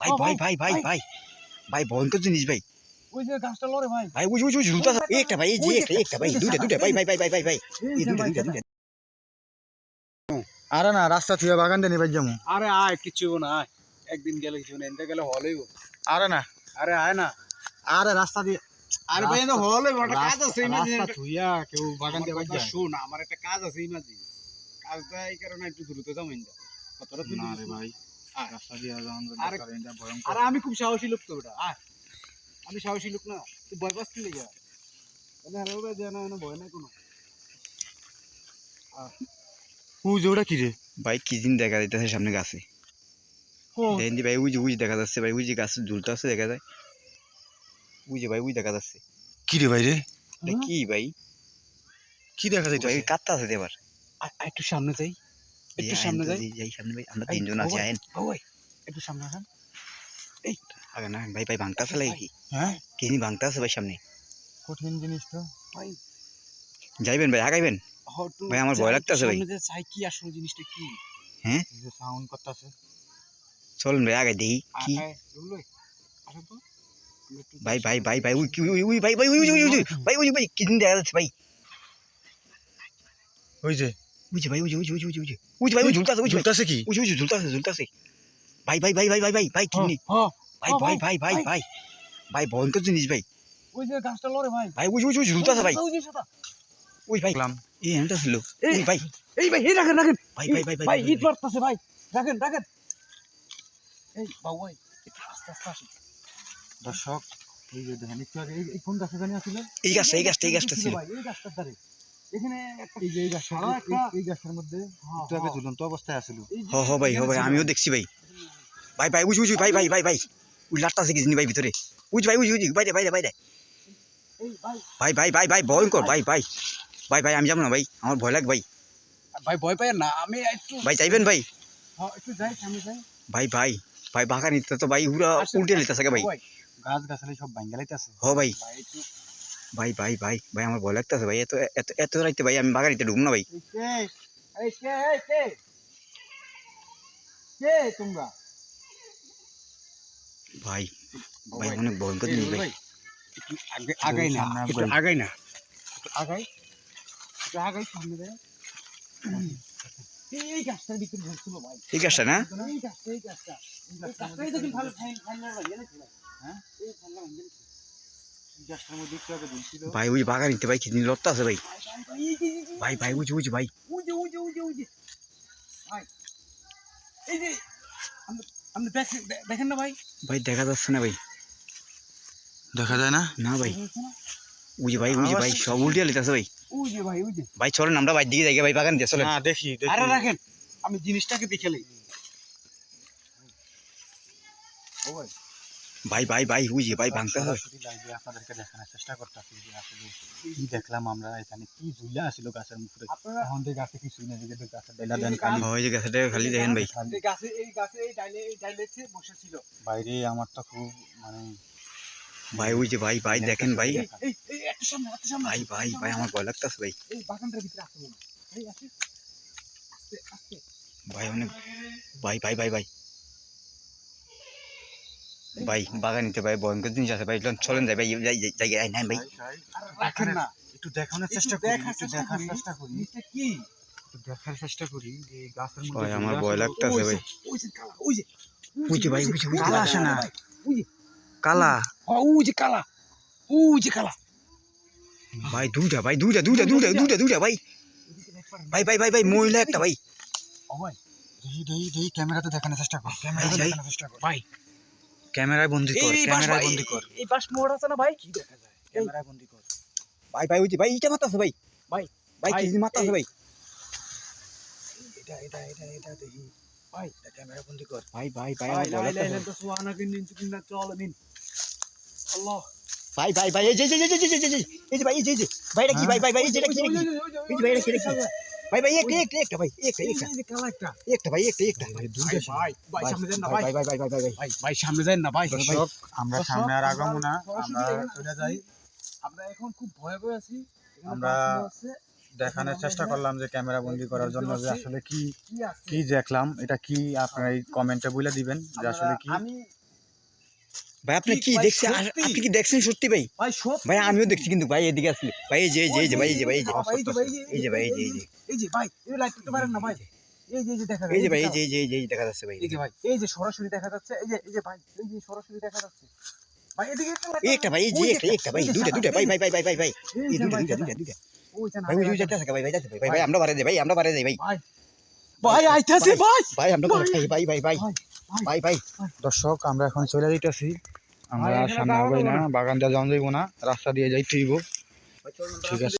ভাই ভাই ভাই ভাই ভাই ভাই ভয়ঙ্কর জিনিস ভাই। ওই যে গাছটা লড়ে ভাই ভাই ওই ওই ঝুলতা একটা ভাই এই যে একটা ভাই দুইটা ভাই ভাই ভাই ভাই ভাই ভাই এই দুইটা আরে না রাস্তা থুয়া বাগান দেনি ভাই যামু। আরে আয় কিচ্ছু না আয় একদিন গেলে কিছু না এনতে গেলে হলেই আরে না আরে আয় না আরে রাস্তা দিয়ে আরে ভাই এনে হলে বড় কাজ আছে ইমাজি রাস্তা থুয়া কেউ বাগান দিয়ে ভাই যায়। শুন আমার একটা কাজ আছে ইমাজি কাজটা এই কারণে একটু দ্রুত যাও ইন্দা কতটা তুই না রে ভাই রাস্তা দিয়ে যাওয়ার আরে দরকার এটা ভয়ঙ্কর। আরে আমি খুব সাহসী লোক তো বেটা আয় আমি সাহসী লোক না তুই ভয় পাস কি লাগা এনে আরে ভাই জানা না ভয় নাই কোনো ও জোড়া কি রে ভাই কি দিন দেখা যাইতেছে সামনে গাছে দেখেন ভাই ওই দেখা যাচ্ছে ভাই ওই যে গাছ ঝুলতে আছে দেখা যায় ওই যে ভাই ওই দেখা যাচ্ছে কি রে ভাই রে কি ভাই কি দেখা ভাই যাইতাছে কাটতে আছে এবার একটু সামনে যাই একটু সামনে যাই যাই সামনে ভাই আমরা তিনজন আছি আইন ওই একটু সামনে আসেন আগে না ভাই ভাই ভাঙতে আছে লাগে কি হ্যাঁ কিনি ভাঙতে আছে ভাই সামনে কঠিন জিনিস তো ভাই যাইবেন ভাই আগাইবেন ভাই, আমার ভয় লাগতাছে ভাই। সামনে যে চাই কি আসলে জিনিসটা কি হ্যাঁ এই যে সাউন্ড করতেছে চলুন ভাই আগে দেখি কি আসেন তো ভাই ভাই ভাই ভাই ওই ওই ভাই ভাই ওই ভাই ওই ভাই কি দিন দেখা যাচ্ছে ভাই ওই যে ওই যে ভাই ওই যে ওই ভাই ওই ঝুলতাছে ওই ঝুলতাছে কি ওই ঝুলতাছে ভাই ভাই ভাই ভাই ভাই ভাই ভাই কিনি ভাই ভাই ভাই ভাই ভাই ভাই ভয়ঙ্কর জিনিস ভাই ওই যে গাছটা লড়ে ভাই ভাই ওই ঝুলতাছে ভাই ওই যে সাদা ওই ভাই এই এন্টা ছিল এই ভাই এই ভাই এই রাখেন রাখেন ভাই ভাই ভাই ভাই ইট মারতাছে ভাই রাখেন রাখেন এই বাবু ভাই একটু আস্তে আস্তে আসেন দর্শক এই যে দেখেন একটু আগে এই কোন গাছে জানি আছিল এই গাছটা ছিল ভাই এই গাছটার ধারে এখানে একটা এই যে এই গাছটা এই গাছের মধ্যে একটু আগে ঝুলন্ত অবস্থায় আছিল হ ভাই আমিও দেখছি ভাই ভাই ভাই ওই ভাই ভাই ভাই ভাই ওই লাটটাছে কি জিনিস ভাই ভিতরে ওই ভাই ওই বাইরে বাইরে বাইরে এই ভাই ভাই ভাই ভাই ভাই ভয়ঙ্কর ভাই ভাই ভাই ভাই আমি যাবো না ভাই আমার ভয় লাগে ভাই ভাই ভয় পাই না আমি একটু ভাই যাইবেন ভাই হ্যাঁ একটু যাই সামনে যাই ভাই ভাই ভাই বাগানিতে তো ভাই পুরা উল্টে লিতেছে ভাই গাছ গাছালি সব ভাঙ্গা লাইতাছে হ ভাই ভাই একটু ভাই ভাই ভাই ভাই আমার ভয় লাগতেছে ভাই এত এত এত রাইতে ভাই আমি বাগানিতে ঢুকবো না ভাই কে তোমরা ভাই ভাই অনেক ভয়ঙ্কর জিনিস ভাই একটু আগাই না একটু আগাই না একটু আগাই সামনে যায় এই গাছটার ভিতরে ঢুকছিল ভাই ঠিক আছে না এই গাছটা এই দেখুন ভালো ফাইনাল লাগে না হ্যাঁ এই ফাইনাল লাগে গাছটার মধ্যে একটু আগে ঝুলছিল ভাই ওই বাগানিতে ভাই কি দিন লড়তে আছে ভাই ভাই ভাই ওই ভাই ওই যে ভাই এই যে আপনি দেখেন না ভাই ভাই দেখা যাচ্ছে না ভাই দেখা যায় না না ভাই ওই যে ভাই সব উল্টে লিতেছে ভাই ওই যে ভাই চলেন আমরা ভাই দিকে যাই ভাই বাগান দিয়ে চলেন না দেখি আরে রাখেন আমি জিনিসটাকে দেখে লই ও ভাই ভাই ভাই ভাই ওই যে ভাই ভাঙতে আছে সরাসরি লাইভে আপনাদেরকে দেখানোর চেষ্টা করতেছি যে আসলে কি দেখলাম আমরা এখানে কি ঝুলা আছিল গাছের মুখে আপনারা এখন তো গাছে কিছুই নেই যে গাছের ডাইলা দেন খালি ওই যে গাছটা খালি দেখেন ভাই এই গাছে এই ডাইলেছে বসেছিল বাইরে আমার তো খুব মানে ভাই ওই যে ভাই ভাই দেখেন ভাই এই একটু সামনে ভাই ভাই ভাই আমার ভয় লাগতেছে ভাই এই বাগানটার ভিতরে আসতে না এই আসে আস্তে ভাই অনেক ভাই ভাই ভাই ভাই ভাই বাগানিতে ভাই ভয়ঙ্কর জিনিস আছে ভাই চলেন যাই ভাই জায়গায় নাই ভাই রাখেন না একটু দেখানোর চেষ্টা করি একটু দেখার চেষ্টা করি জিনিসটা কি একটু দেখার চেষ্টা করি যে গাছের মধ্যে ভাই আমার ভয় লাগতেছে ভাই ওই যে কালা ওই যে ভাই কালা আসে না ওই যে কালা ওই যে কালা ভাই দুইটা ভাই দুইটা ভাই ভাই ভাই ভাই ভাই মহিলা একটা ভাই ও ভাই দেখি ক্যামেরাতে দেখানোর চেষ্টা কর ক্যামেরাতে ভাই, দেখানোর চেষ্টা কর ভাই ক্যামেরায় বন্দি কর ক্যামেরায় বন্দি কর এই পাশ মোড় আছে না ভাই কি দেখা যায় ক্যামেরায় বন্দি কর ভাই ভাই ওই যে ভাই এটা মারতাছে ভাই ভাই ভাই কি মারতাছে ভাই এটা দেখি ভাই এটা ক্যামেরা বন্দি কর ভাই ভাই ভাই ভাই আমার ভয় লা লাগতাছে। ইলাহা তো সুবহানাকা ইন্নী কুননা জালিমিন আল্লাহ ভাই ভাই ভাই এই যে ভাই এই যে ভাইটা কি ভাই ভাই ভাই যেটা কি নাকি এই যে ভাইটা কি নাকি ভাই ভাই একটা ভাই একটা কালা একটা ভাই একটা ভাই দুইটা ভাই সামনে যান না ভাই ভাই ভাই ভাই ভাই ভাই ভাই সামনে যান না ভাই দর্শক আমরা সামনে আর আগামো না আমরা চলে যাই আমরা এখন খুব ভয়ে আছি আমরা দেখানোর চেষ্টা করলাম যে ক্যামেরা বন্দি করার জন্য যে আসলে কি কি আছে কি দেখলাম এটা কি আপনারা এই কমেন্টে বলে দিবেন যে আসলে কি আমি ভাই আপনি কি ভাই, দেখছেন সত্যি? আপনি কি দেখছেন সত্যি ভাই ভাই সত্যি ভাই আমিও দেখছি কিন্তু ভাই এদিকে আসলে ভাই এই যে এই যে ভাই এই যে ভাই এই যে ভাই, এই যে ভাই, এই যে ভাই এই যে এই যে এই যে ভাই এই লাইট করতে পারেন না ভাই এই যে দেখা এই যে ভাই এই যে এই যে এই যে দেখা যাচ্ছে ভাই এই যে ভাই এই যে সরাসরি দেখা যাচ্ছে এই যে ভাই এই যে সরাসরি দেখা যাচ্ছে ভাই এদিকে একটা light এই একটা ভাই এই যে ওই একটা ভাই এই যে দুইটা সাদা, দুইটা ভাই ভাই ভাই ভাই ভাই ভাই এই এই যে দুইটা ভাই, দুইটা দুইটা দুইটা ওই যে না, ভাই ওই যে যাচ্ছে ভাই ভাই যাচ্ছে ভাই ভাই আমরা বাড়ে যাই ভাই আমরা বাড়ে যাই ভাই ভাই আইতাছে ভাই ভাই আমরা ভাই ভাই ভাই ভাই ভাই ভাই দর্শক আমরা এখন চলে যাইতেছি আমরা ভাই, আর এখানে সামনে যাওয়া হবই যাবে না না। বাগান দিয়ে যাওয়া যাইব না রাস্তা দিয়ে যাইতে হইব ঠিক আছে